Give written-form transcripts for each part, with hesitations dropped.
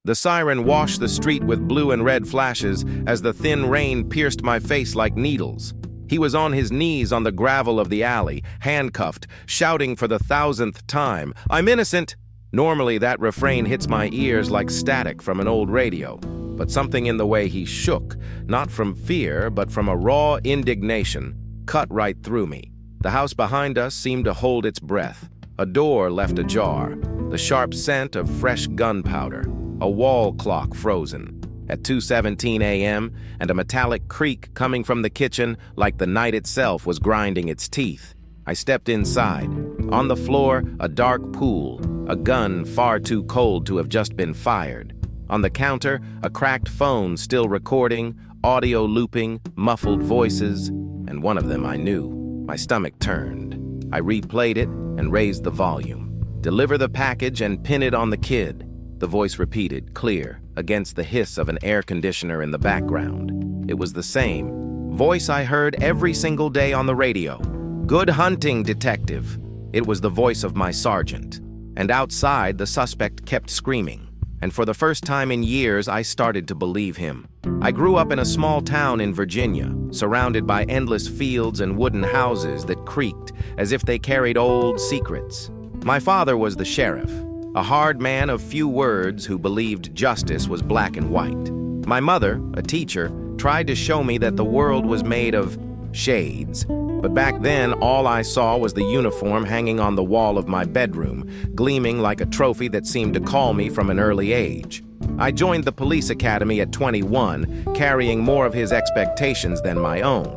The siren washed the street with blue and red flashes as the thin rain pierced my face like needles. He was on his knees on the gravel of the alley, handcuffed, shouting for the 1,000th time, "I'm innocent!" Normally, that refrain hits my ears like static from an old radio. But something in the way he shook, not from fear, but from a raw indignation, cut right through me. The house behind us seemed to hold its breath. A door left ajar, the sharp scent of fresh gunpowder, a wall clock frozen. At 2:17 a.m., and a metallic creak coming from the kitchen like the night itself was grinding its teeth. I stepped inside. On the floor, a dark pool, a gun far too cold to have just been fired. On the counter, a cracked phone still recording, audio looping, muffled voices, and one of them I knew. My stomach turned. I replayed it and raised the volume. "Deliver the package and pin it on the kid," the voice repeated, clear, against the hiss of an air conditioner in the background. It was the same voice I heard every single day on the radio. "Good hunting, detective." It was the voice of my sergeant. And outside, the suspect kept screaming. And for the first time in years, I started to believe him. I grew up in a small town in Virginia, surrounded by endless fields and wooden houses that creaked as if they carried old secrets. My father was the sheriff, a hard man of few words who believed justice was black and white. My mother, a teacher, tried to show me that the world was made of shades. But back then, all I saw was the uniform hanging on the wall of my bedroom, gleaming like a trophy that seemed to call me from an early age. I joined the police academy at 21, carrying more of his expectations than my own.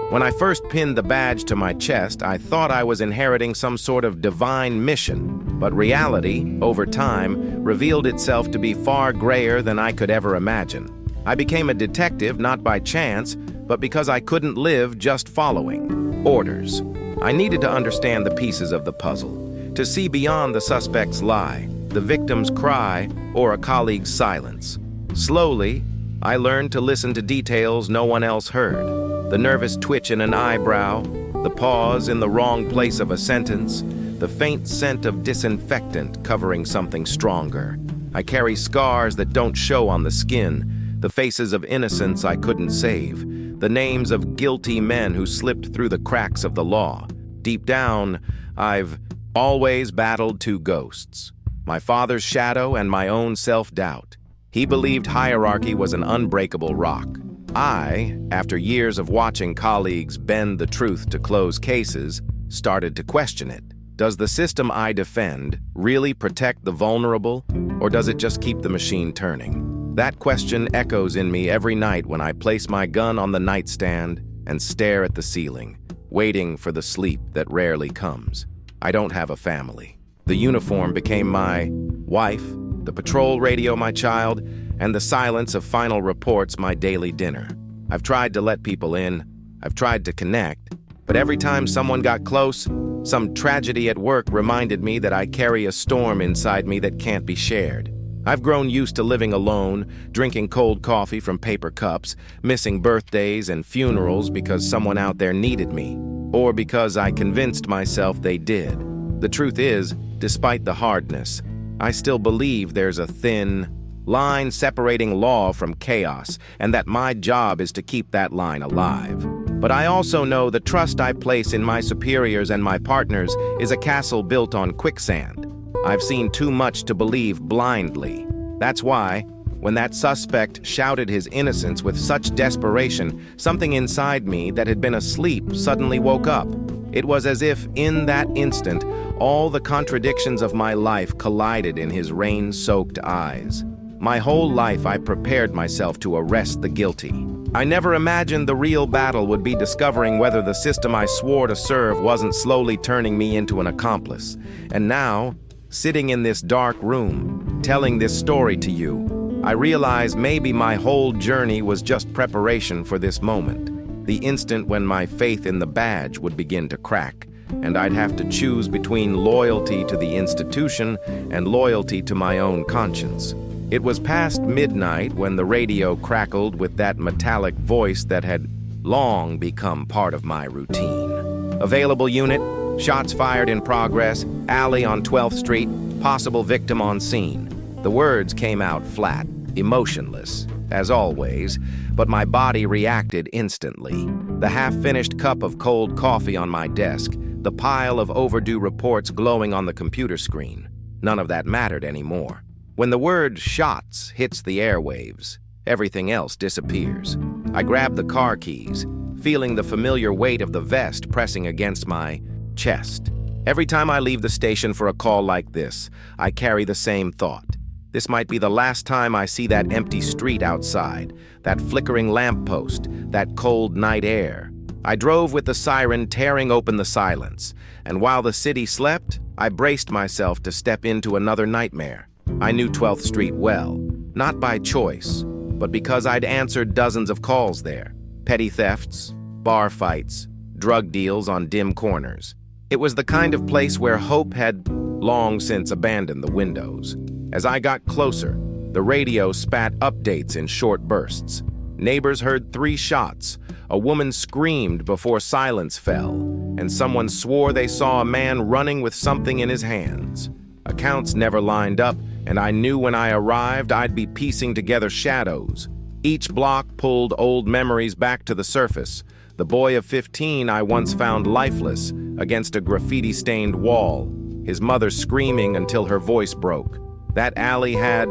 When I first pinned the badge to my chest, I thought I was inheriting some sort of divine mission. But reality, over time, revealed itself to be far grayer than I could ever imagine. I became a detective not by chance, but because I couldn't live just following orders. I needed to understand the pieces of the puzzle, to see beyond the suspect's lie, the victim's cry, or a colleague's silence. Slowly, I learned to listen to details no one else heard. The nervous twitch in an eyebrow, the pause in the wrong place of a sentence, the faint scent of disinfectant covering something stronger. I carry scars that don't show on the skin, the faces of innocents I couldn't save, the names of guilty men who slipped through the cracks of the law. Deep down, I've always battled two ghosts, my father's shadow and my own self-doubt. He believed hierarchy was an unbreakable rock. I, after years of watching colleagues bend the truth to close cases, started to question it. Does the system I defend really protect the vulnerable, or does it just keep the machine turning? That question echoes in me every night when I place my gun on the nightstand and stare at the ceiling, waiting for the sleep that rarely comes. I don't have a family. The uniform became my wife, the patrol radio my child, and the silence of final reports my daily dinner. I've tried to let people in, I've tried to connect, but every time someone got close, some tragedy at work reminded me that I carry a storm inside me that can't be shared. I've grown used to living alone, drinking cold coffee from paper cups, missing birthdays and funerals because someone out there needed me, or because I convinced myself they did. The truth is, despite the hardness, I still believe there's a thin line separating law from chaos, and that my job is to keep that line alive. But I also know the trust I place in my superiors and my partners is a castle built on quicksand. I've seen too much to believe blindly. That's why, when that suspect shouted his innocence with such desperation, something inside me that had been asleep suddenly woke up. It was as if, in that instant, all the contradictions of my life collided in his rain-soaked eyes. My whole life I prepared myself to arrest the guilty. I never imagined the real battle would be discovering whether the system I swore to serve wasn't slowly turning me into an accomplice. And now, sitting in this dark room, telling this story to you, I realize maybe my whole journey was just preparation for this moment, the instant when my faith in the badge would begin to crack, and I'd have to choose between loyalty to the institution and loyalty to my own conscience. It was past midnight when the radio crackled with that metallic voice that had long become part of my routine. Available unit, shots fired in progress, alley on 12th Street, possible victim on scene. The words came out flat, emotionless, as always, but my body reacted instantly. The half-finished cup of cold coffee on my desk, the pile of overdue reports glowing on the computer screen. None of that mattered anymore. When the word shots hits the airwaves, everything else disappears. I grab the car keys, feeling the familiar weight of the vest pressing against my chest. Every time I leave the station for a call like this, I carry the same thought. This might be the last time I see that empty street outside, that flickering lamppost, that cold night air. I drove with the siren tearing open the silence, and while the city slept, I braced myself to step into another nightmare. I knew 12th Street well, not by choice, but because I'd answered dozens of calls there. Petty thefts, bar fights, drug deals on dim corners. It was the kind of place where hope had long since abandoned the windows. As I got closer, the radio spat updates in short bursts. Neighbors heard 3 shots, a woman screamed before silence fell, and someone swore they saw a man running with something in his hands. Accounts never lined up, and I knew when I arrived I'd be piecing together shadows. Each block pulled old memories back to the surface. The boy of 15 I once found lifeless against a graffiti-stained wall, his mother screaming until her voice broke. That alley had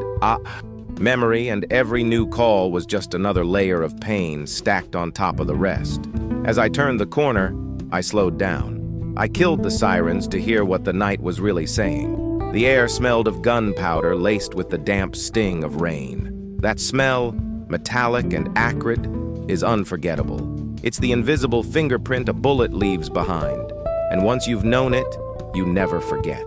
memory, and every new call was just another layer of pain stacked on top of the rest. As I turned the corner, I slowed down. I killed the sirens to hear what the night was really saying. The air smelled of gunpowder laced with the damp sting of rain. That smell, metallic and acrid, is unforgettable. It's the invisible fingerprint a bullet leaves behind, and once you've known it, you never forget.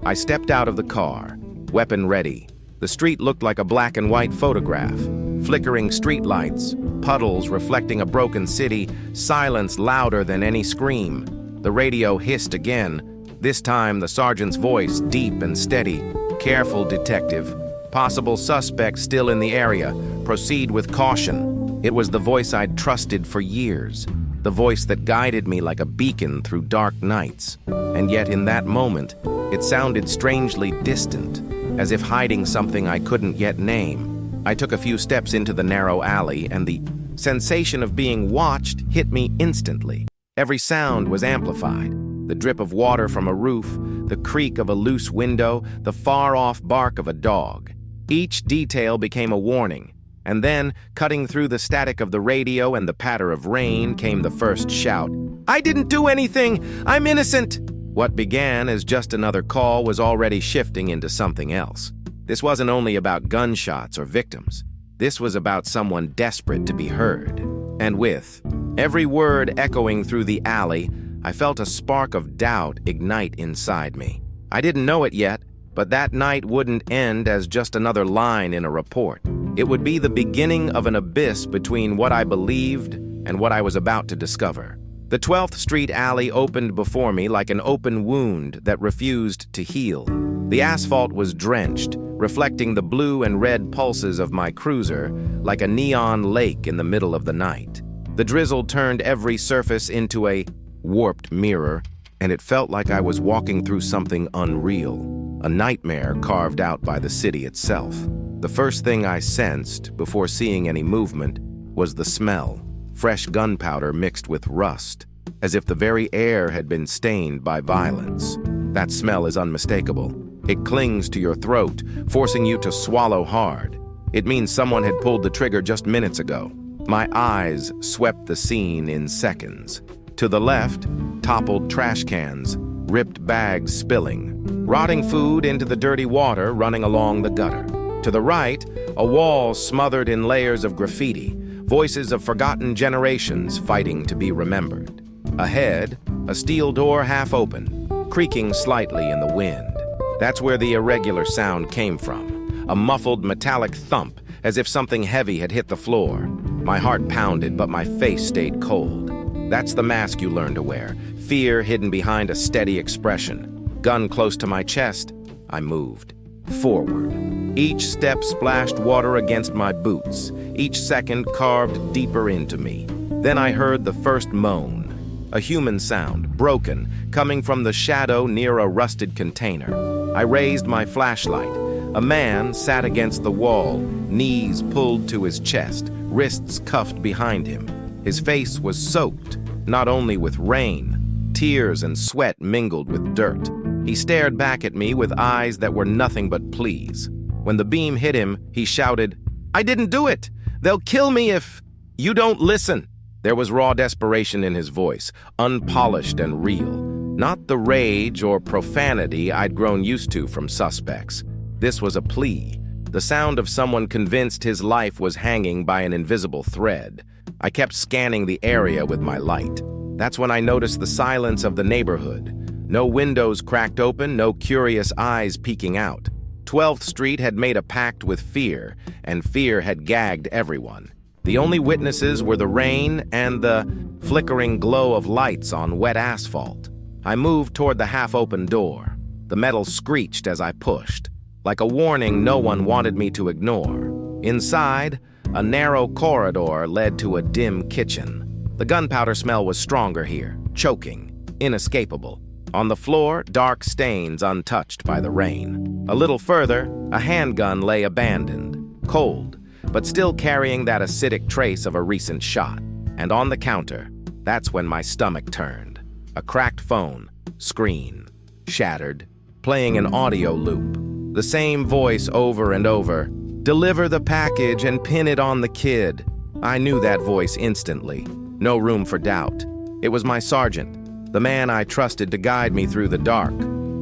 I stepped out of the car, weapon ready. The street looked like a black and white photograph. Flickering streetlights, puddles reflecting a broken city, silence louder than any scream. The radio hissed again, this time the sergeant's voice deep and steady. "Careful, detective. Possible suspect still in the area. Proceed with caution." It was the voice I'd trusted for years, the voice that guided me like a beacon through dark nights. And yet in that moment, it sounded strangely distant, as if hiding something I couldn't yet name. I took a few steps into the narrow alley, and the sensation of being watched hit me instantly. Every sound was amplified. The drip of water from a roof, the creak of a loose window, the far-off bark of a dog. Each detail became a warning. And then, cutting through the static of the radio and the patter of rain, came the first shout. "I didn't do anything! I'm innocent!" What began as just another call was already shifting into something else. This wasn't only about gunshots or victims. This was about someone desperate to be heard. And with every word echoing through the alley, I felt a spark of doubt ignite inside me. I didn't know it yet, but that night wouldn't end as just another line in a report. It would be the beginning of an abyss between what I believed and what I was about to discover. The 12th Street alley opened before me like an open wound that refused to heal. The asphalt was drenched, reflecting the blue and red pulses of my cruiser like a neon lake in the middle of the night. The drizzle turned every surface into a warped mirror, and it felt like I was walking through something unreal, a nightmare carved out by the city itself. The first thing I sensed, before seeing any movement, was the smell. Fresh gunpowder mixed with rust, as if the very air had been stained by violence. That smell is unmistakable. It clings to your throat, forcing you to swallow hard. It means someone had pulled the trigger just minutes ago. My eyes swept the scene in seconds. To the left, toppled trash cans, ripped bags spilling, rotting food into the dirty water running along the gutter. To the right, a wall smothered in layers of graffiti, voices of forgotten generations fighting to be remembered. Ahead, a steel door half open, creaking slightly in the wind. That's where the irregular sound came from, a muffled metallic thump, as if something heavy had hit the floor. My heart pounded, but my face stayed cold. That's the mask you learn to wear, fear hidden behind a steady expression. Gun close to my chest, I moved. Forward. Each step splashed water against my boots, each second carved deeper into me. Then I heard the first moan, a human sound, broken, coming from the shadow near a rusted container. I raised my flashlight. A man sat against the wall, knees pulled to his chest, wrists cuffed behind him. His face was soaked, not only with rain, tears and sweat mingled with dirt. He stared back at me with eyes that were nothing but pleas. When the beam hit him, he shouted, "I didn't do it! They'll kill me if you don't listen!" There was raw desperation in his voice, unpolished and real. Not the rage or profanity I'd grown used to from suspects. This was a plea, the sound of someone convinced his life was hanging by an invisible thread. I kept scanning the area with my light. That's when I noticed the silence of the neighborhood. No windows cracked open, no curious eyes peeking out. 12th Street had made a pact with fear, and fear had gagged everyone. The only witnesses were the rain and the flickering glow of lights on wet asphalt. I moved toward the half-open door. The metal screeched as I pushed, like a warning no one wanted me to ignore. Inside, a narrow corridor led to a dim kitchen. The gunpowder smell was stronger here, choking, inescapable. On the floor, dark stains untouched by the rain. A little further, a handgun lay abandoned, cold, but still carrying that acidic trace of a recent shot. And on the counter, that's when my stomach turned. A cracked phone, screen, shattered, playing an audio loop. The same voice over and over. "Deliver the package and pin it on the kid." I knew that voice instantly. No room for doubt. It was my sergeant, the man I trusted to guide me through the dark.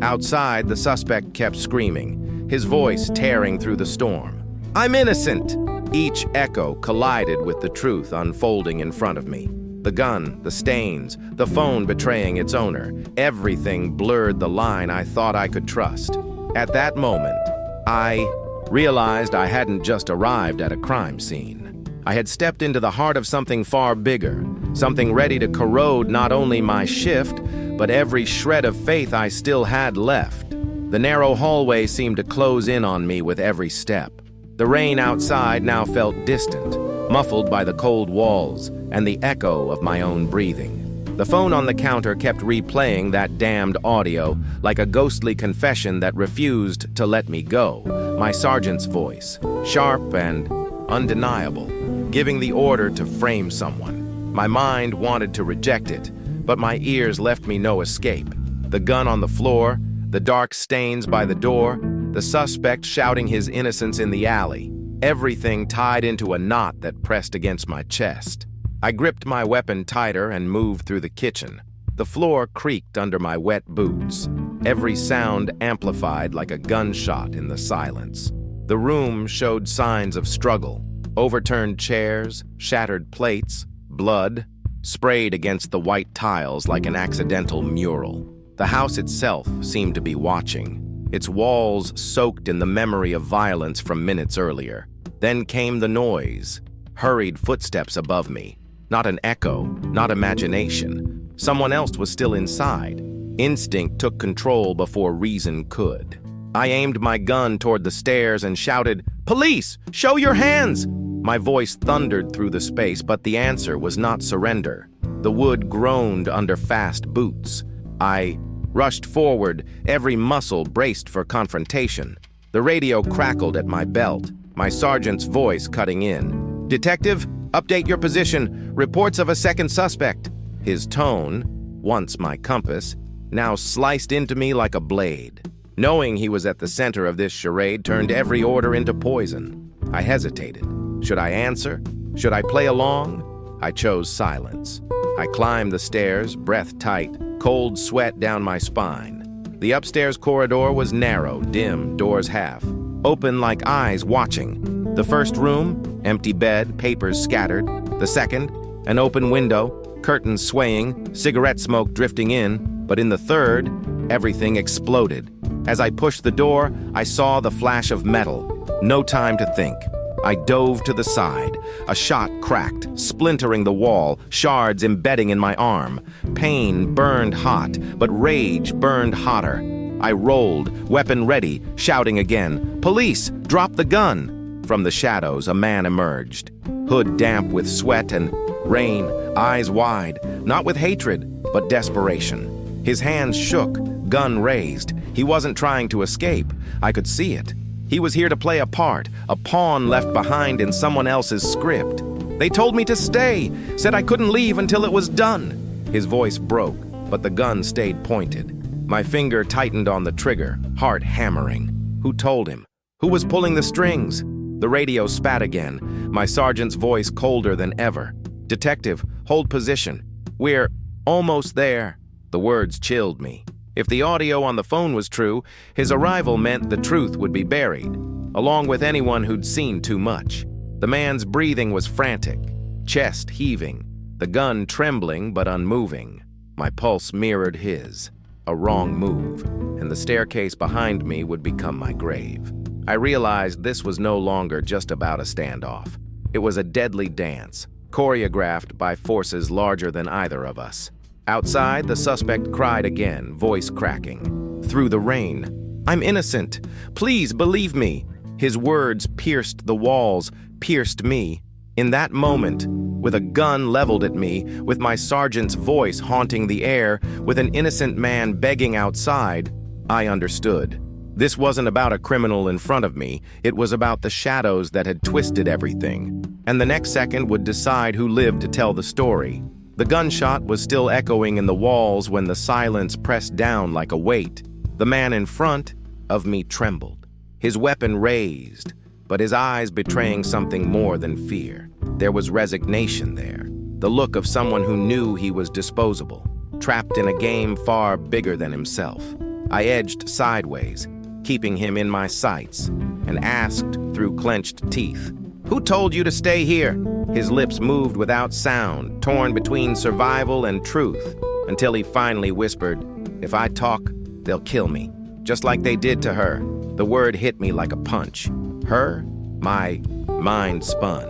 Outside, the suspect kept screaming, his voice tearing through the storm. "I'm innocent!" Each echo collided with the truth unfolding in front of me. The gun, the stains, the phone betraying its owner, everything blurred the line I thought I could trust. At that moment, I realized I hadn't just arrived at a crime scene. I had stepped into the heart of something far bigger, something ready to corrode not only my shift, but every shred of faith I still had left. The narrow hallway seemed to close in on me with every step. The rain outside now felt distant, muffled by the cold walls and the echo of my own breathing. The phone on the counter kept replaying that damned audio like a ghostly confession that refused to let me go. My sergeant's voice, sharp and undeniable, giving the order to frame someone. My mind wanted to reject it, but my ears left me no escape. The gun on the floor, the dark stains by the door, the suspect shouting his innocence in the alley, everything tied into a knot that pressed against my chest. I gripped my weapon tighter and moved through the kitchen. The floor creaked under my wet boots, every sound amplified like a gunshot in the silence. The room showed signs of struggle. Overturned chairs, shattered plates, blood, sprayed against the white tiles like an accidental mural. The house itself seemed to be watching, its walls soaked in the memory of violence from minutes earlier. Then came the noise, hurried footsteps above me. Not an echo, not imagination. Someone else was still inside. Instinct took control before reason could. I aimed my gun toward the stairs and shouted, "Police! Show your hands!" My voice thundered through the space, but the answer was not surrender. The wood groaned under fast boots. I rushed forward, every muscle braced for confrontation. The radio crackled at my belt, my sergeant's voice cutting in. "Detective, update your position. Reports of a second suspect." His tone, once my compass, now sliced into me like a blade. Knowing he was at the center of this charade turned every order into poison. I hesitated. Should I answer? Should I play along? I chose silence. I climbed the stairs, breath tight, cold sweat down my spine. The upstairs corridor was narrow, dim, doors half, open like eyes watching. The first room, empty bed, papers scattered. The second, an open window, curtains swaying, cigarette smoke drifting in. But in the third, everything exploded. As I pushed the door, I saw the flash of metal. No time to think. I dove to the side. A shot cracked, splintering the wall, shards embedding in my arm. Pain burned hot, but rage burned hotter. I rolled, weapon ready, shouting again, "Police, drop the gun!" From the shadows, a man emerged, hood damp with sweat and rain, eyes wide, not with hatred, but desperation. His hands shook, gun raised. He wasn't trying to escape. I could see it. He was here to play a part, a pawn left behind in someone else's script. They told me to stay, said I couldn't leave until it was done. His voice broke, but the gun stayed pointed. My finger tightened on the trigger, heart hammering. Who told him? Who was pulling the strings? The radio spat again, my sergeant's voice colder than ever. Detective, hold position. We're almost there. The words chilled me. If the audio on the phone was true, his arrival meant the truth would be buried, along with anyone who'd seen too much. The man's breathing was frantic, chest heaving, the gun trembling but unmoving. My pulse mirrored his. A wrong move, and the staircase behind me would become my grave. I realized this was no longer just about a standoff. It was a deadly dance, choreographed by forces larger than either of us. Outside, the suspect cried again, voice cracking. Through the rain, "I'm innocent. Please believe me." His words pierced the walls, pierced me. In that moment, with a gun leveled at me, with my sergeant's voice haunting the air, with an innocent man begging outside, I understood. This wasn't about a criminal in front of me, it was about the shadows that had twisted everything. And the next second would decide who lived to tell the story. The gunshot was still echoing in the walls when the silence pressed down like a weight. The man in front of me trembled, his weapon raised, but his eyes betraying something more than fear. There was resignation there, the look of someone who knew he was disposable, trapped in a game far bigger than himself. I edged sideways, keeping him in my sights, and asked through clenched teeth, "Who told you to stay here?" His lips moved without sound, torn between survival and truth, until he finally whispered, "If I talk, they'll kill me, just like they did to her." The word hit me like a punch. Her? My mind spun.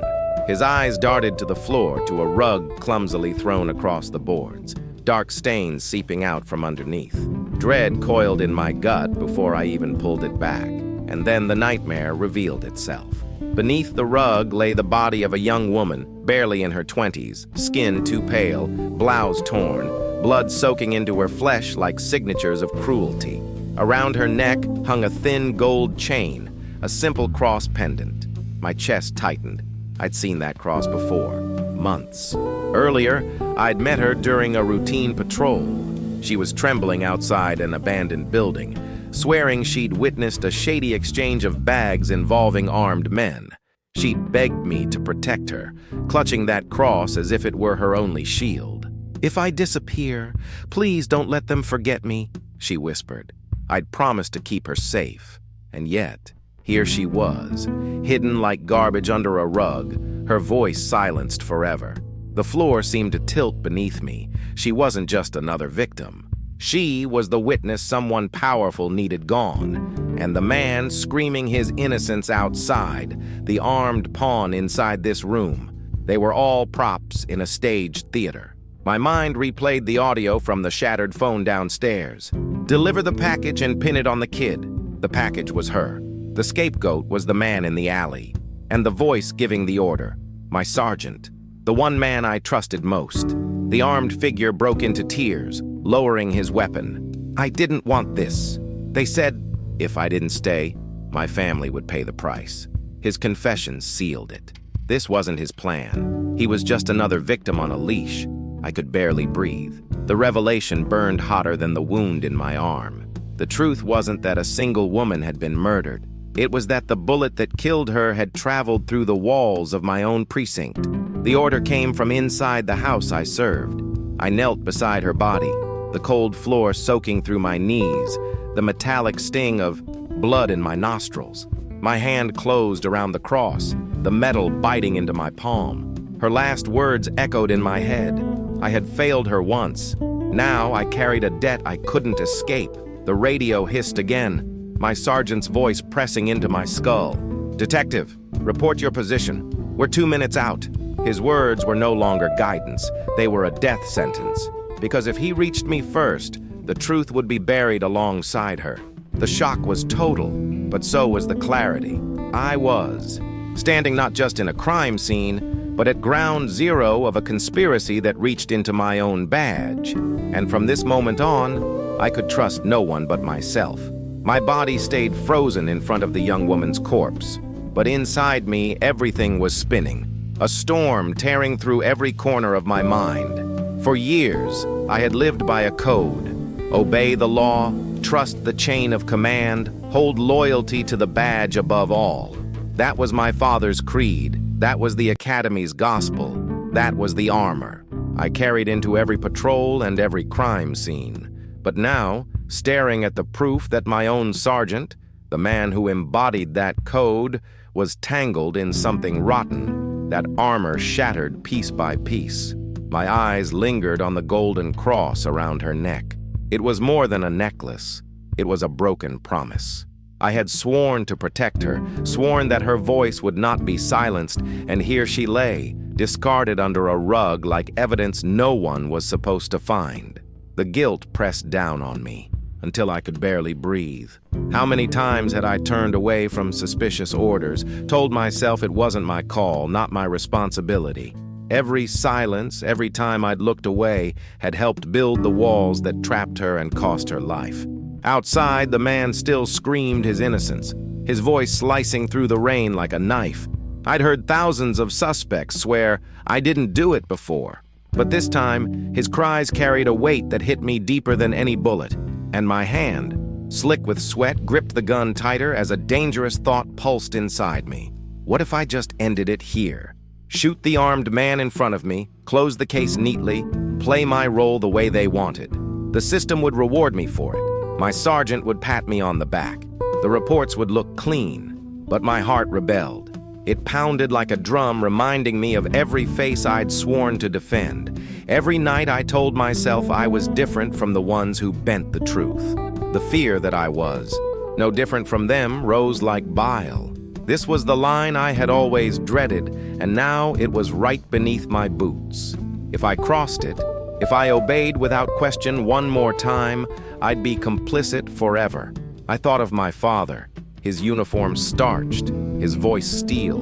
His eyes darted to the floor, to a rug clumsily thrown across the boards, dark stains seeping out from underneath. Dread coiled in my gut before I even pulled it back, and then the nightmare revealed itself. Beneath the rug lay the body of a young woman, barely in her 20s, skin too pale, blouse torn, blood soaking into her flesh like signatures of cruelty. Around her neck hung a thin gold chain, a simple cross pendant. My chest tightened. I'd seen that cross before, months. Earlier, I'd met her during a routine patrol. She was trembling outside an abandoned building, swearing she'd witnessed a shady exchange of bags involving armed men. She'd begged me to protect her, clutching that cross as if it were her only shield. "If I disappear, please don't let them forget me," she whispered. I'd promised to keep her safe, and yet, here she was, hidden like garbage under a rug, her voice silenced forever. The floor seemed to tilt beneath me. She wasn't just another victim. She was the witness someone powerful needed gone, and the man screaming his innocence outside, the armed pawn inside this room. They were all props in a staged theater. My mind replayed the audio from the shattered phone downstairs. "Deliver the package and pin it on the kid." The package was her. The scapegoat was the man in the alley. And the voice giving the order, my sergeant, the one man I trusted most. The armed figure broke into tears, lowering his weapon. "I didn't want this. They said, if I didn't stay, my family would pay the price." His confession sealed it. This wasn't his plan. He was just another victim on a leash. I could barely breathe. The revelation burned hotter than the wound in my arm. The truth wasn't that a single woman had been murdered. It was that the bullet that killed her had traveled through the walls of my own precinct. The order came from inside the house I served. I knelt beside her body, the cold floor soaking through my knees, the metallic sting of blood in my nostrils. My hand closed around the cross, the metal biting into my palm. Her last words echoed in my head. I had failed her once. Now I carried a debt I couldn't escape. The radio hissed again, my sergeant's voice pressing into my skull. "Detective, report your position. We're 2 minutes out." His words were no longer guidance. They were a death sentence. Because if he reached me first, the truth would be buried alongside her. The shock was total, but so was the clarity. I was standing not just in a crime scene, but at ground zero of a conspiracy that reached into my own badge. And from this moment on, I could trust no one but myself. My body stayed frozen in front of the young woman's corpse, but inside me everything was spinning, a storm tearing through every corner of my mind. For years, I had lived by a code: obey the law, trust the chain of command, hold loyalty to the badge above all. That was my father's creed. That was the Academy's gospel. That was the armor I carried into every patrol and every crime scene. But now, staring at the proof that my own sergeant, the man who embodied that code, was tangled in something rotten, that armor shattered piece by piece, my eyes lingered on the golden cross around her neck. It was more than a necklace. It was a broken promise. I had sworn to protect her, sworn that her voice would not be silenced, and here she lay, discarded under a rug like evidence no one was supposed to find. The guilt pressed down on me until I could barely breathe. How many times had I turned away from suspicious orders, told myself it wasn't my call, not my responsibility? Every silence, every time I'd looked away, had helped build the walls that trapped her and cost her life. Outside, the man still screamed his innocence, his voice slicing through the rain like a knife. I'd heard thousands of suspects swear I didn't do it before. But this time, his cries carried a weight that hit me deeper than any bullet, and my hand, slick with sweat, gripped the gun tighter as a dangerous thought pulsed inside me. What if I just ended it here? Shoot the armed man in front of me, close the case neatly, play my role the way they wanted. The system would reward me for it. My sergeant would pat me on the back. The reports would look clean, but my heart rebelled. It pounded like a drum, reminding me of every face I'd sworn to defend. Every night I told myself I was different from the ones who bent the truth. The fear that I was, no different from them, rose like bile. This was the line I had always dreaded, and now it was right beneath my boots. If I crossed it, if I obeyed without question one more time, I'd be complicit forever. I thought of my father, his uniform starched, his voice steel.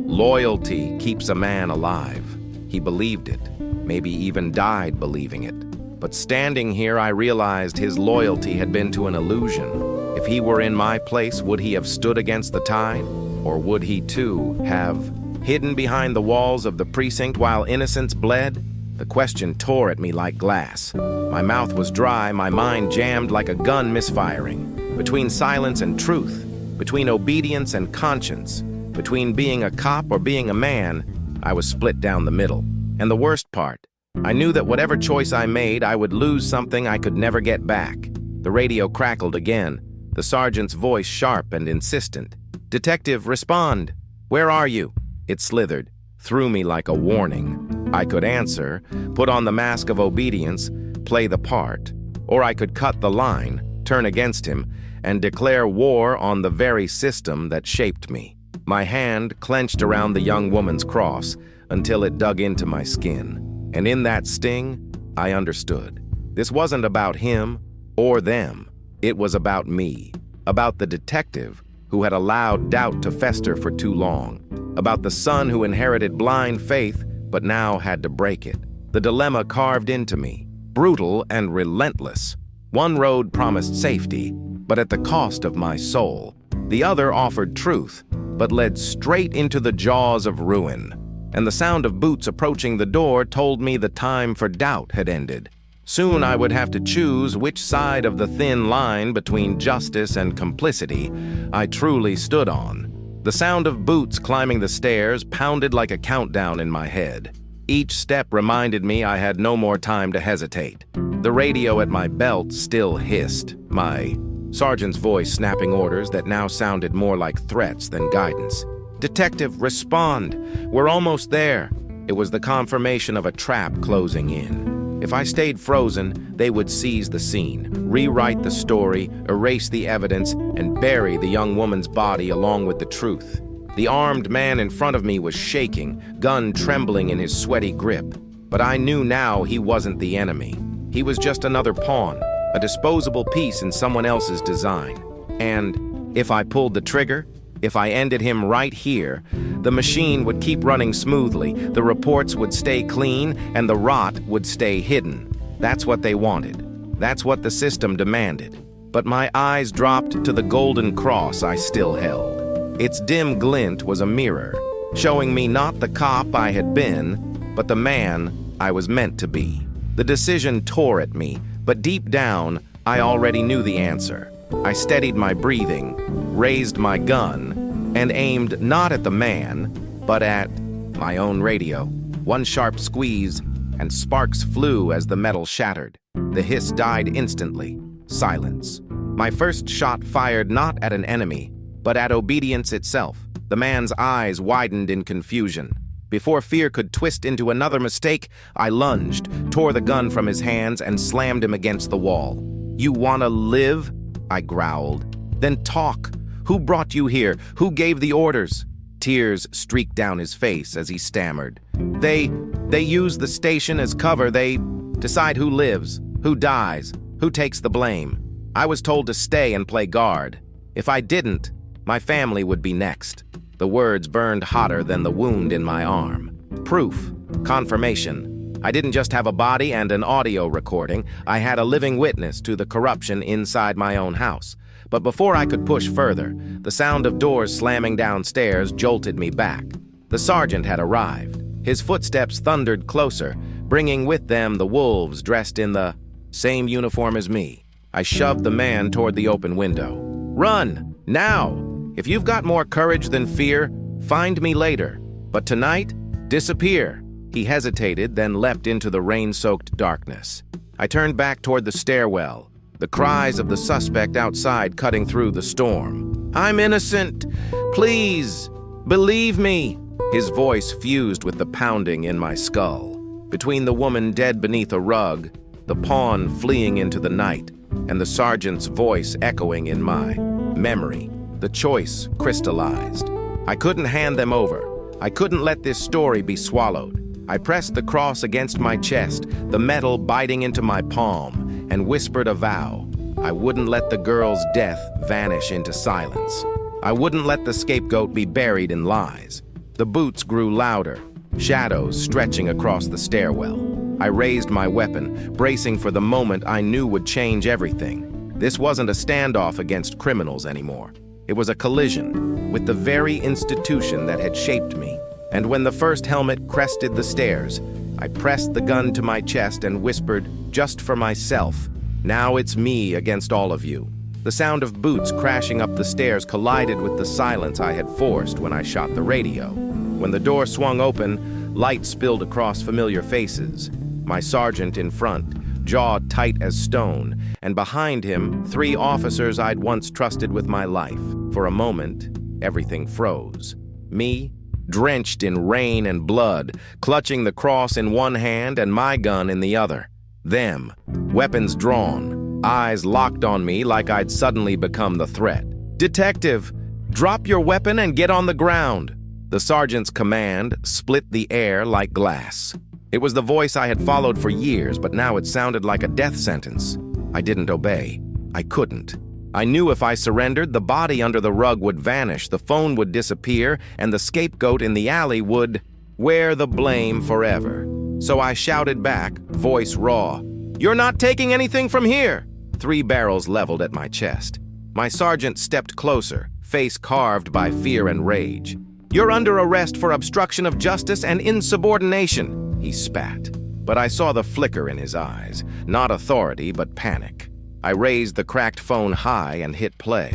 Loyalty keeps a man alive. He believed it, maybe even died believing it. But standing here, I realized his loyalty had been to an illusion. If he were in my place, would he have stood against the tide? Or would he, too, have hidden behind the walls of the precinct while innocence bled? The question tore at me like glass. My mouth was dry, my mind jammed like a gun misfiring. Between silence and truth, between obedience and conscience, between being a cop or being a man, I was split down the middle. And the worst part, I knew that whatever choice I made, I would lose something I could never get back. The radio crackled again, the sergeant's voice sharp and insistent. "Detective, respond! Where are you?" It slithered, through me like a warning. I could answer, put on the mask of obedience, play the part, or I could cut the line, turn against him, and declare war on the very system that shaped me. My hand clenched around the young woman's cross until it dug into my skin. And in that sting, I understood. This wasn't about him or them. It was about me, about the detective who had allowed doubt to fester for too long, about the son who inherited blind faith but now had to break it. The dilemma carved into me, brutal and relentless. One road promised safety, but at the cost of my soul. The other offered truth, but led straight into the jaws of ruin. And the sound of boots approaching the door told me the time for doubt had ended. Soon I would have to choose which side of the thin line between justice and complicity I truly stood on. The sound of boots climbing the stairs pounded like a countdown in my head. Each step reminded me I had no more time to hesitate. The radio at my belt still hissed, my sergeant's voice snapping orders that now sounded more like threats than guidance. "Detective, respond! We're almost there." It was the confirmation of a trap closing in. If I stayed frozen, they would seize the scene, rewrite the story, erase the evidence, and bury the young woman's body along with the truth. The armed man in front of me was shaking, gun trembling in his sweaty grip. But I knew now he wasn't the enemy. He was just another pawn, a disposable piece in someone else's design. And if I pulled the trigger, if I ended him right here, the machine would keep running smoothly, the reports would stay clean, and the rot would stay hidden. That's what they wanted. That's what the system demanded. but my eyes dropped to the golden cross I still held. Its dim glint was a mirror, showing me not the cop I had been, but the man I was meant to be. The decision tore at me, but deep down, I already knew the answer. I steadied my breathing, raised my gun, and aimed not at the man, but at my own radio. One sharp squeeze, and sparks flew as the metal shattered. The hiss died instantly. Silence. My first shot fired not at an enemy, but at obedience itself. The man's eyes widened in confusion. Before fear could twist into another mistake, I lunged, tore the gun from his hands, and slammed him against the wall. "You wanna live?" I growled. "Then talk. Who brought you here? Who gave the orders?" Tears streaked down his face as he stammered. They use the station as cover. They decide who lives, who dies, who takes the blame. I was told to stay and play guard. If I didn't, my family would be next." The words burned hotter than the wound in my arm. Proof. Confirmation. I didn't just have a body and an audio recording. I had a living witness to the corruption inside my own house. But before I could push further, the sound of doors slamming downstairs jolted me back. The sergeant had arrived. His footsteps thundered closer, bringing with them the wolves dressed in the same uniform as me. I shoved the man toward the open window. "Run! Now! If you've got more courage than fear, find me later. But tonight, disappear." He hesitated, then leapt into the rain-soaked darkness. I turned back toward the stairwell, the cries of the suspect outside cutting through the storm. "I'm innocent! Please! Believe me!" His voice fused with the pounding in my skull. Between the woman dead beneath a rug, the pawn fleeing into the night, and the sergeant's voice echoing in my memory, the choice crystallized. I couldn't hand them over. I couldn't let this story be swallowed. I pressed the cross against my chest, the metal biting into my palm, and whispered a vow. I wouldn't let the girl's death vanish into silence. I wouldn't let the scapegoat be buried in lies. The boots grew louder, shadows stretching across the stairwell. I raised my weapon, bracing for the moment I knew would change everything. This wasn't a standoff against criminals anymore. It was a collision with the very institution that had shaped me. And when the first helmet crested the stairs, I pressed the gun to my chest and whispered, just for myself, "Now it's me against all of you." The sound of boots crashing up the stairs collided with the silence I had forced when I shot the radio. When the door swung open, light spilled across familiar faces. My sergeant in front, jaw tight as stone, and behind him, 3 officers I'd once trusted with my life. For a moment, everything froze. Me, drenched in rain and blood, clutching the cross in one hand and my gun in the other. Them, weapons drawn, eyes locked on me like I'd suddenly become the threat. "Detective, drop your weapon and get on the ground." The sergeant's command split the air like glass. It was the voice I had followed for years, but now it sounded like a death sentence. I didn't obey. I couldn't. I knew if I surrendered, the body under the rug would vanish, the phone would disappear, and the scapegoat in the alley would wear the blame forever. So I shouted back, voice raw, "You're not taking anything from here!" 3 barrels leveled at my chest. My sergeant stepped closer, face carved by fear and rage. "You're under arrest for obstruction of justice and insubordination," he spat. But I saw the flicker in his eyes, not authority, but panic. I raised the cracked phone high and hit play.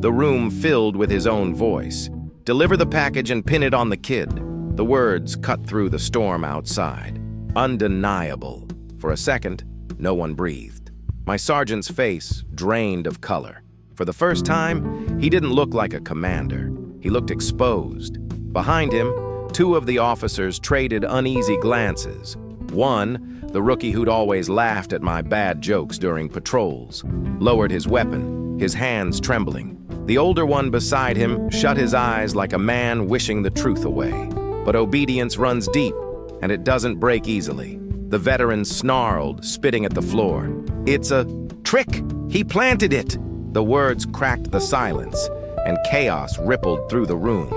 The room filled with his own voice. "Deliver the package and pin it on the kid." The words cut through the storm outside. Undeniable. For a second, no one breathed. My sergeant's face drained of color. For the first time, he didn't look like a commander. He looked exposed. Behind him, 2 of the officers traded uneasy glances. One, the rookie who'd always laughed at my bad jokes during patrols, lowered his weapon, his hands trembling. The older one beside him shut his eyes like a man wishing the truth away. But obedience runs deep, and it doesn't break easily. The veteran snarled, spitting at the floor. "It's a trick! He planted it!" The words cracked the silence, and chaos rippled through the room.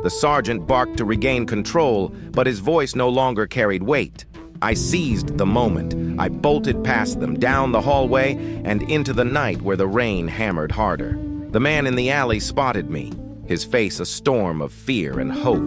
The sergeant barked to regain control, but his voice no longer carried weight. I seized the moment. I bolted past them, down the hallway, and into the night where the rain hammered harder. The man in the alley spotted me, his face a storm of fear and hope.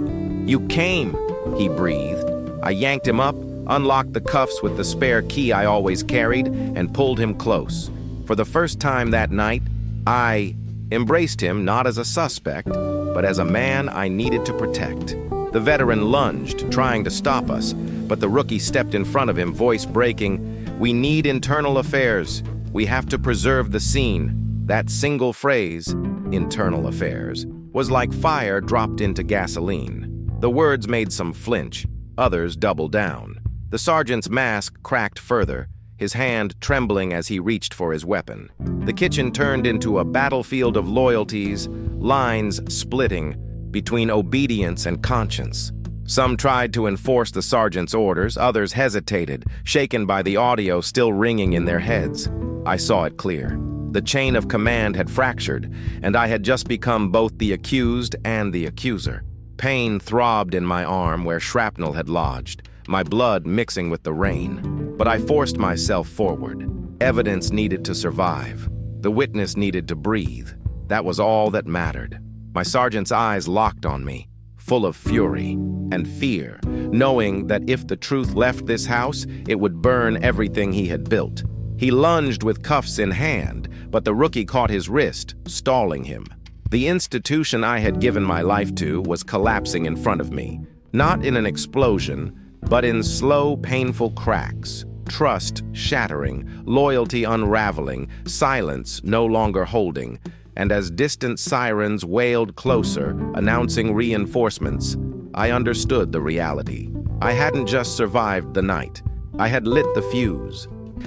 "You came," he breathed. I yanked him up, unlocked the cuffs with the spare key I always carried, and pulled him close. For the first time that night, I embraced him not as a suspect, but as a man I needed to protect. The veteran lunged, trying to stop us, but the rookie stepped in front of him, voice breaking. "We need internal affairs. We have to preserve the scene." That single phrase, internal affairs, was like fire dropped into gasoline. The words made some flinch, others double down. The sergeant's mask cracked further, his hand trembling as he reached for his weapon. The kitchen turned into a battlefield of loyalties, lines splitting between obedience and conscience. Some tried to enforce the sergeant's orders, others hesitated, shaken by the audio still ringing in their heads. I saw it clear. The chain of command had fractured, and I had just become both the accused and the accuser. Pain throbbed in my arm where shrapnel had lodged, my blood mixing with the rain. But I forced myself forward. Evidence needed to survive. The witness needed to breathe. That was all that mattered. My sergeant's eyes locked on me, full of fury and fear, knowing that if the truth left this house, it would burn everything he had built. He lunged with cuffs in hand, but the rookie caught his wrist, stalling him. The institution I had given my life to was collapsing in front of me, not in an explosion, but in slow, painful cracks. Trust shattering, loyalty unraveling, silence no longer holding, and as distant sirens wailed closer, announcing reinforcements, I understood the reality. I hadn't just survived the night. I had lit the fuse.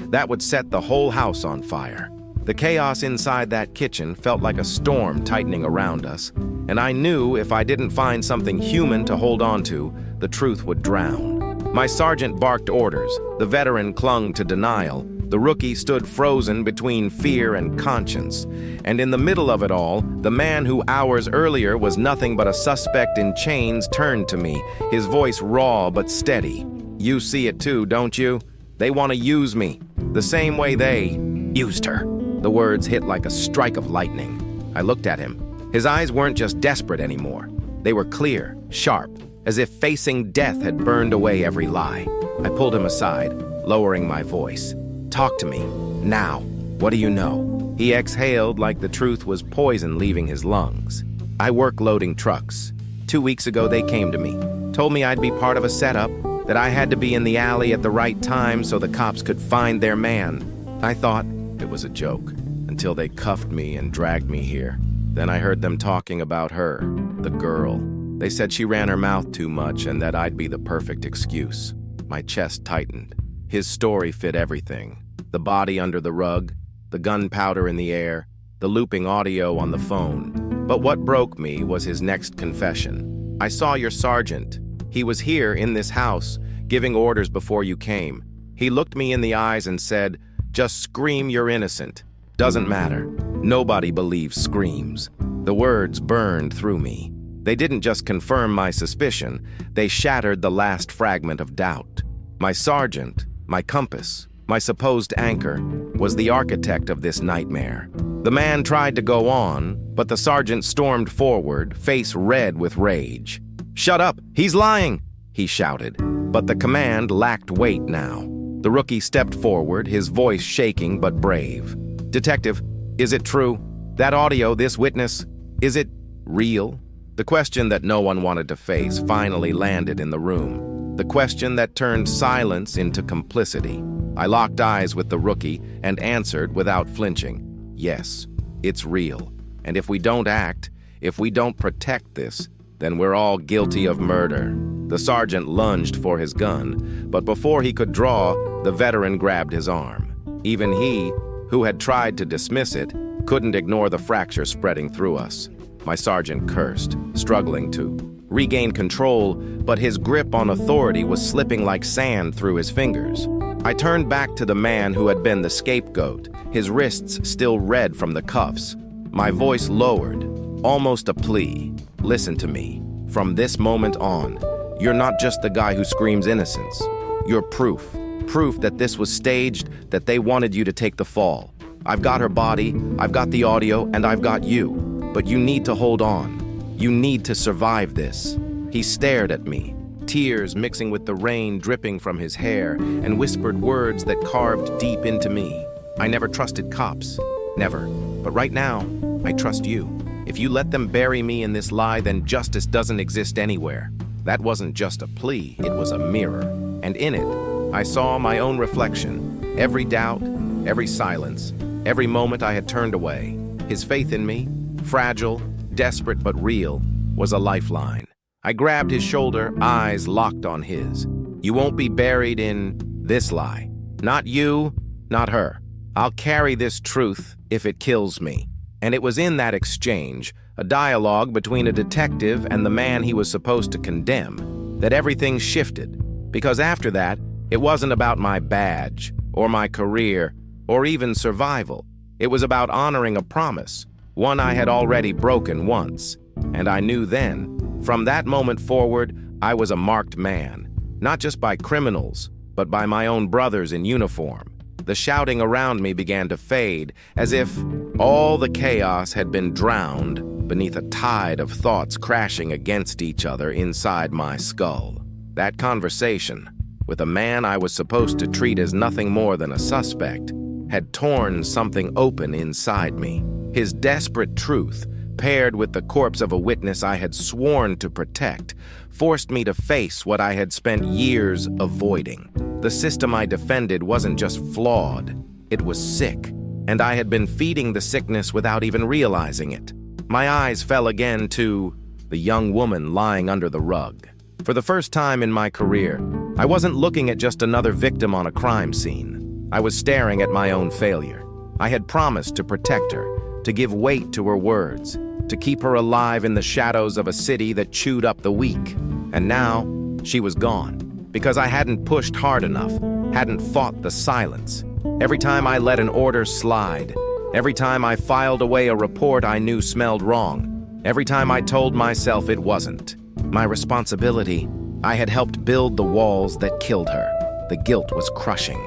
That would set the whole house on fire. The chaos inside that kitchen felt like a storm tightening around us, and I knew if I didn't find something human to hold on to, the truth would drown. My sergeant barked orders. The veteran clung to denial. The rookie stood frozen between fear and conscience. And in the middle of it all, the man who hours earlier was nothing but a suspect in chains turned to me, his voice raw but steady. "You see it too, don't you? They want to use me, the same way they used her." The words hit like a strike of lightning. I looked at him. His eyes weren't just desperate anymore. They were clear, sharp, as if facing death had burned away every lie. I pulled him aside, lowering my voice. "Talk to me, now. What do you know?" He exhaled like the truth was poison leaving his lungs. "I work loading trucks. 2 weeks ago they came to me, told me I'd be part of a setup, that I had to be in the alley at the right time so the cops could find their man. I thought it was a joke, until they cuffed me and dragged me here. Then I heard them talking about her, the girl. They said she ran her mouth too much and that I'd be the perfect excuse." My chest tightened. His story fit everything. The body under the rug, the gunpowder in the air, the looping audio on the phone. But what broke me was his next confession. "I saw your sergeant. He was here in this house, giving orders before you came. He looked me in the eyes and said, 'Just scream you're innocent. Doesn't matter. Nobody believes screams.'" The words burned through me. They didn't just confirm my suspicion, they shattered the last fragment of doubt. My sergeant, my compass, my supposed anchor, was the architect of this nightmare. The man tried to go on, but the sergeant stormed forward, face red with rage. "Shut up! He's lying!" he shouted. But the command lacked weight now. The rookie stepped forward, his voice shaking but brave. "Detective, is it true? That audio, this witness, is it real?" The question that no one wanted to face finally landed in the room. The question that turned silence into complicity. I locked eyes with the rookie and answered without flinching. "Yes, it's real. And if we don't act, if we don't protect this, then we're all guilty of murder." The sergeant lunged for his gun, but before he could draw, the veteran grabbed his arm. Even he, who had tried to dismiss it, couldn't ignore the fracture spreading through us. My sergeant cursed, struggling to regain control, but his grip on authority was slipping like sand through his fingers. I turned back to the man who had been the scapegoat, his wrists still red from the cuffs. My voice lowered, almost a plea. "Listen to me. From this moment on, you're not just the guy who screams innocence. You're proof. Proof that this was staged, that they wanted you to take the fall. I've got her body, I've got the audio, and I've got you. But you need to hold on. You need to survive this." He stared at me, tears mixing with the rain dripping from his hair, and whispered words that carved deep into me. I never trusted cops. Never. But right now, I trust you. If you let them bury me in this lie, then justice doesn't exist anywhere. That wasn't just a plea, it was a mirror. And in it, I saw my own reflection. Every doubt, every silence, every moment I had turned away. His faith in me, fragile, desperate but real, was a lifeline. I grabbed his shoulder, eyes locked on his. "You won't be buried in this lie. Not you, not her. I'll carry this truth if it kills me." And it was in that exchange, a dialogue between a detective and the man he was supposed to condemn, that everything shifted. Because after that, it wasn't about my badge, or my career, or even survival. It was about honoring a promise, one I had already broken once. And I knew then, from that moment forward, I was a marked man, not just by criminals, but by my own brothers in uniform. The shouting around me began to fade, as if all the chaos had been drowned beneath a tide of thoughts crashing against each other inside my skull. That conversation, with a man I was supposed to treat as nothing more than a suspect, had torn something open inside me. His desperate truth, paired with the corpse of a witness I had sworn to protect, forced me to face what I had spent years avoiding. The system I defended wasn't just flawed, it was sick, and I had been feeding the sickness without even realizing it. My eyes fell again to the young woman lying under the rug. For the first time in my career, I wasn't looking at just another victim on a crime scene. I was staring at my own failure. I had promised to protect her, to give weight to her words, to keep her alive in the shadows of a city that chewed up the weak. And now, she was gone. Because I hadn't pushed hard enough, hadn't fought the silence. Every time I let an order slide, every time I filed away a report I knew smelled wrong, every time I told myself it wasn't my responsibility, I had helped build the walls that killed her. The guilt was crushing.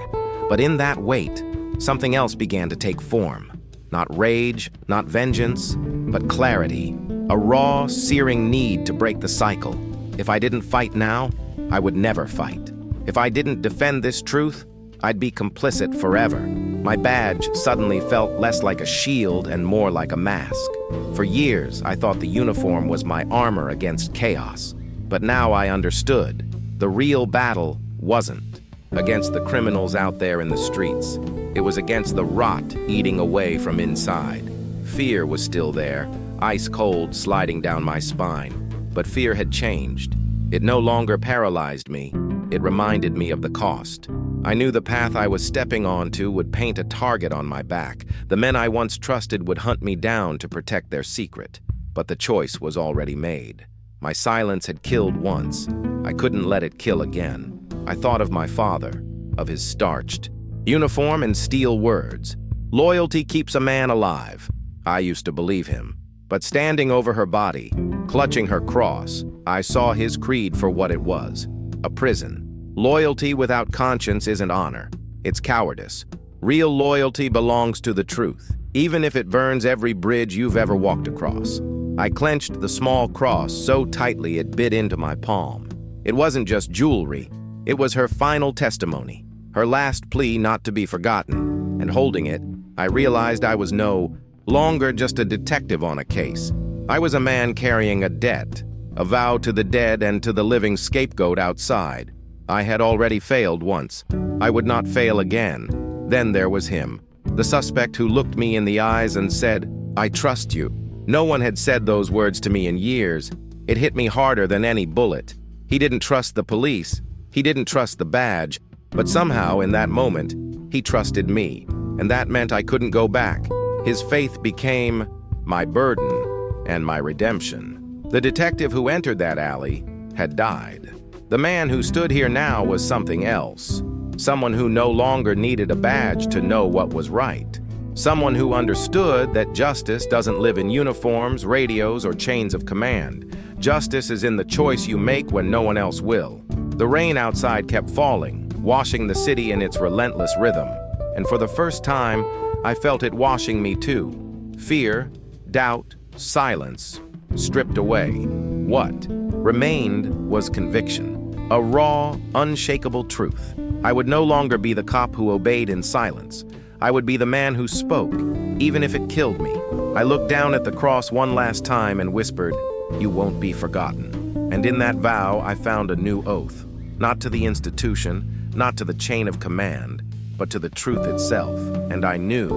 But in that weight, something else began to take form. Not rage, not vengeance, but clarity. A raw, searing need to break the cycle. If I didn't fight now, I would never fight. If I didn't defend this truth, I'd be complicit forever. My badge suddenly felt less like a shield and more like a mask. For years, I thought the uniform was my armor against chaos. But now I understood. The real battle wasn't against the criminals out there in the streets. It was against the rot eating away from inside. Fear was still there, ice cold sliding down my spine. But fear had changed. It no longer paralyzed me. It reminded me of the cost. I knew the path I was stepping onto would paint a target on my back. The men I once trusted would hunt me down to protect their secret. But the choice was already made. My silence had killed once. I couldn't let it kill again. I thought of my father, of his starched uniform and steel words. Loyalty keeps a man alive. I used to believe him. But standing over her body, clutching her cross, I saw his creed for what it was, a prison. Loyalty without conscience isn't honor, it's cowardice. Real loyalty belongs to the truth, even if it burns every bridge you've ever walked across. I clenched the small cross so tightly it bit into my palm. It wasn't just jewelry, it was her final testimony, her last plea not to be forgotten. And holding it, I realized I was no longer just a detective on a case. I was a man carrying a debt, a vow to the dead and to the living scapegoat outside. I had already failed once. I would not fail again. Then there was him, the suspect who looked me in the eyes and said, "I trust you." No one had said those words to me in years. It hit me harder than any bullet. He didn't trust the police. He didn't trust the badge. But somehow, in that moment, he trusted me. And that meant I couldn't go back. His faith became my burden and my redemption. The detective who entered that alley had died. The man who stood here now was something else. Someone who no longer needed a badge to know what was right. Someone who understood that justice doesn't live in uniforms, radios, or chains of command. Justice is in the choice you make when no one else will. The rain outside kept falling, washing the city in its relentless rhythm. And for the first time, I felt it washing me too. Fear, doubt, silence, stripped away. What remained was conviction, a raw, unshakable truth. I would no longer be the cop who obeyed in silence. I would be the man who spoke, even if it killed me. I looked down at the cross one last time and whispered, "You won't be forgotten." And in that vow, I found a new oath, not to the institution, not to the chain of command, but to the truth itself. And I knew,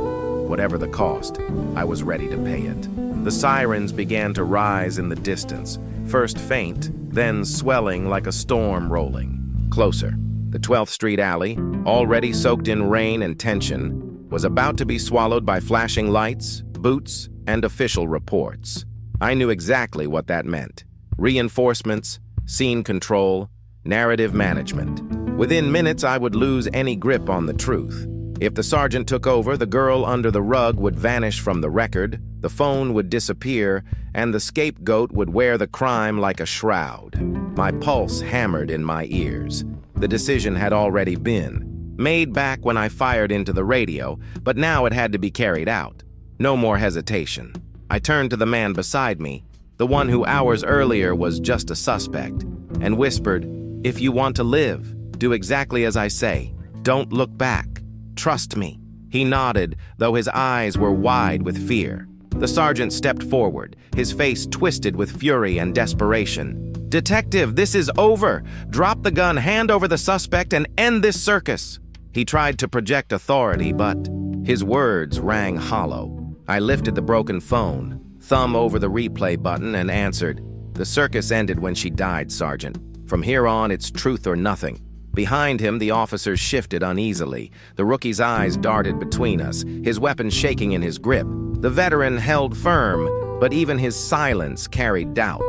whatever the cost, I was ready to pay it. The sirens began to rise in the distance, first faint, then swelling like a storm rolling. Closer. The 12th Street alley, already soaked in rain and tension, was about to be swallowed by flashing lights, boots, and official reports. I knew exactly what that meant. Reinforcements, scene control, narrative management. Within minutes, I would lose any grip on the truth. If the sergeant took over, the girl under the rug would vanish from the record, the phone would disappear, and the scapegoat would wear the crime like a shroud. My pulse hammered in my ears. The decision had already been made back when I fired into the radio, but now it had to be carried out. No more hesitation. I turned to the man beside me, the one who hours earlier was just a suspect, and whispered, "If you want to live, do exactly as I say. Don't look back. Trust me." He nodded, though his eyes were wide with fear. The sergeant stepped forward, his face twisted with fury and desperation. "Detective, this is over. Drop the gun, hand over the suspect, and end this circus." He tried to project authority, but his words rang hollow. I lifted the broken phone, thumb over the replay button, and answered, "The circus ended when she died, Sergeant. From here on, it's truth or nothing." Behind him, the officers shifted uneasily. The rookie's eyes darted between us, his weapon shaking in his grip. The veteran held firm, but even his silence carried doubt.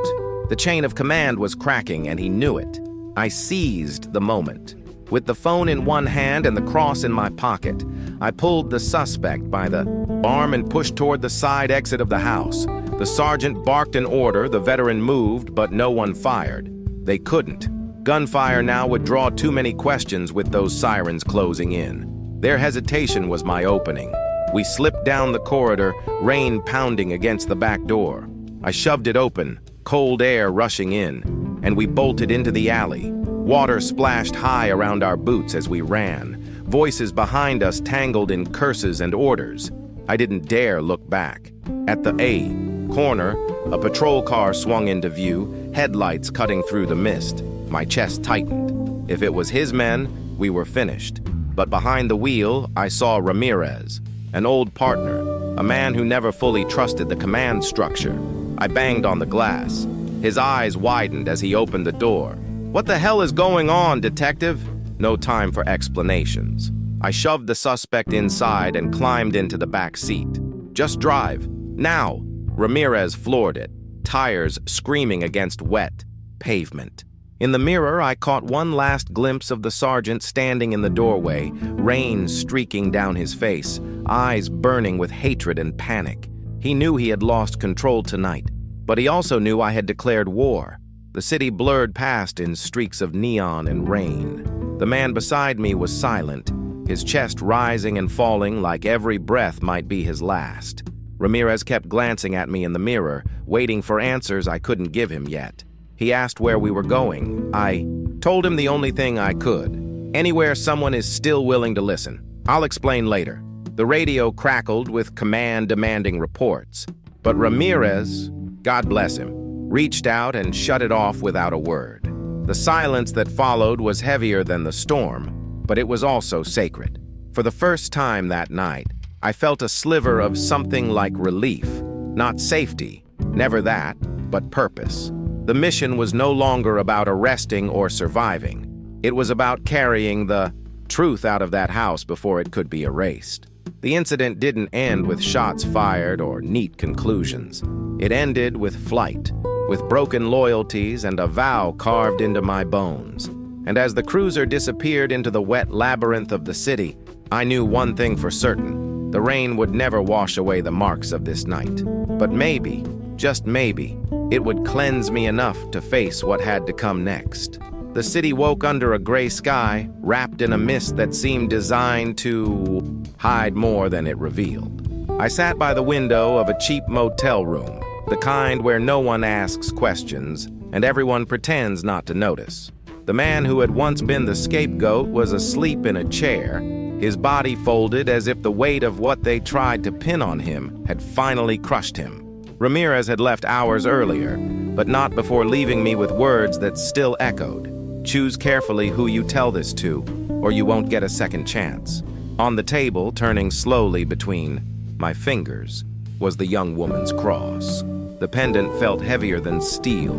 The chain of command was cracking, and he knew it. I seized the moment. With the phone in one hand and the cross in my pocket, I pulled the suspect by the arm and pushed toward the side exit of the house. The sergeant barked an order, the veteran moved, but no one fired. They couldn't. Gunfire now would draw too many questions with those sirens closing in. Their hesitation was my opening. We slipped down the corridor, rain pounding against the back door. I shoved it open, cold air rushing in, and we bolted into the alley. Water splashed high around our boots as we ran. Voices behind us tangled in curses and orders. I didn't dare look back. At the A corner, a patrol car swung into view, headlights cutting through the mist. My chest tightened. If it was his men, we were finished. But behind the wheel, I saw Ramirez, an old partner, a man who never fully trusted the command structure. I banged on the glass. His eyes widened as he opened the door. "What the hell is going on, detective?" No time for explanations. I shoved the suspect inside and climbed into the back seat. "Just drive. Now!" Ramirez floored it, tires screaming against wet pavement. In the mirror, I caught one last glimpse of the sergeant standing in the doorway, rain streaking down his face, eyes burning with hatred and panic. He knew he had lost control tonight, but he also knew I had declared war. The city blurred past in streaks of neon and rain. The man beside me was silent, his chest rising and falling like every breath might be his last. Ramirez kept glancing at me in the mirror, waiting for answers I couldn't give him yet. He asked where we were going. I told him the only thing I could. Anywhere someone is still willing to listen. I'll explain later. The radio crackled with command-demanding reports. But Ramirez, God bless him, reached out and shut it off without a word. The silence that followed was heavier than the storm, but it was also sacred. For the first time that night, I felt a sliver of something like relief. Not safety, never that, but purpose. The mission was no longer about arresting or surviving. It was about carrying the truth out of that house before it could be erased. The incident didn't end with shots fired or neat conclusions. It ended with flight, with broken loyalties and a vow carved into my bones. And as the cruiser disappeared into the wet labyrinth of the city, I knew one thing for certain. The rain would never wash away the marks of this night. But maybe, just maybe, it would cleanse me enough to face what had to come next. The city woke under a gray sky, wrapped in a mist that seemed designed to hide more than it revealed. I sat by the window of a cheap motel room, the kind where no one asks questions and everyone pretends not to notice. The man who had once been the scapegoat was asleep in a chair, his body folded as if the weight of what they tried to pin on him had finally crushed him. Ramirez had left hours earlier, but not before leaving me with words that still echoed. Choose carefully who you tell this to, or you won't get a second chance. On the table, turning slowly between my fingers, was the young woman's cross. The pendant felt heavier than steel,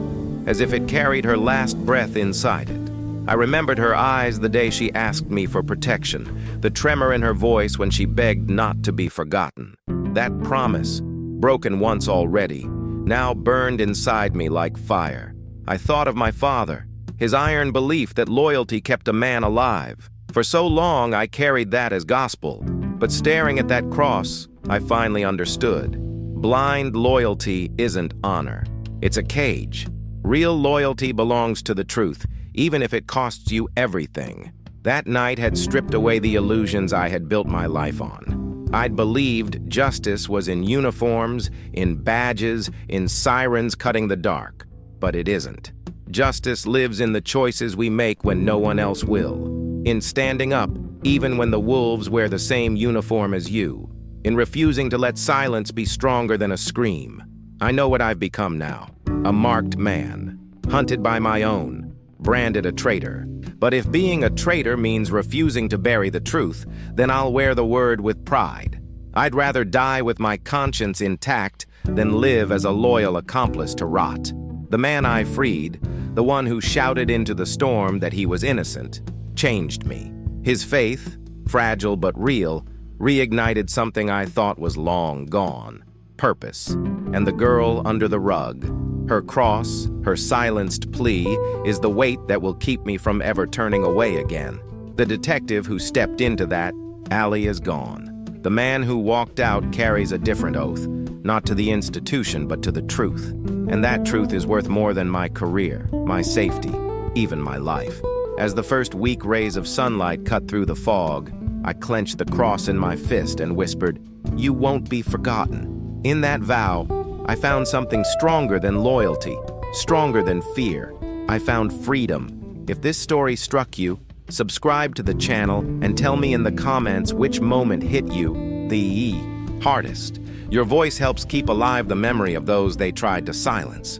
as if it carried her last breath inside it. I remembered her eyes the day she asked me for protection, the tremor in her voice when she begged not to be forgotten. That promise, broken once already, now burned inside me like fire. I thought of my father, his iron belief that loyalty kept a man alive. For so long I carried that as gospel, but staring at that cross, I finally understood. Blind loyalty isn't honor. It's a cage. Real loyalty belongs to the truth, even if it costs you everything. That night had stripped away the illusions I had built my life on. I'd believed justice was in uniforms, in badges, in sirens cutting the dark. But it isn't. Justice lives in the choices we make when no one else will. In standing up, even when the wolves wear the same uniform as you. In refusing to let silence be stronger than a scream. I know what I've become now. A marked man. Hunted by my own. Branded a traitor. But if being a traitor means refusing to bury the truth, then I'll wear the word with pride. I'd rather die with my conscience intact than live as a loyal accomplice to rot. The man I freed, the one who shouted into the storm that he was innocent, changed me. His faith, fragile but real, reignited something I thought was long gone. Purpose. And the girl under the rug, her cross, her silenced plea, is the weight that will keep me from ever turning away again. The detective who stepped into that alley is gone. The man who walked out carries a different oath, not to the institution but to the truth. And that truth is worth more than my career, my safety, even my life. As the first weak rays of sunlight cut through the fog, I clenched the cross in my fist and whispered, "You won't be forgotten." In that vow, I found something stronger than loyalty, stronger than fear. I found freedom. If this story struck you, subscribe to the channel and tell me in the comments which moment hit you the hardest. Your voice helps keep alive the memory of those they tried to silence.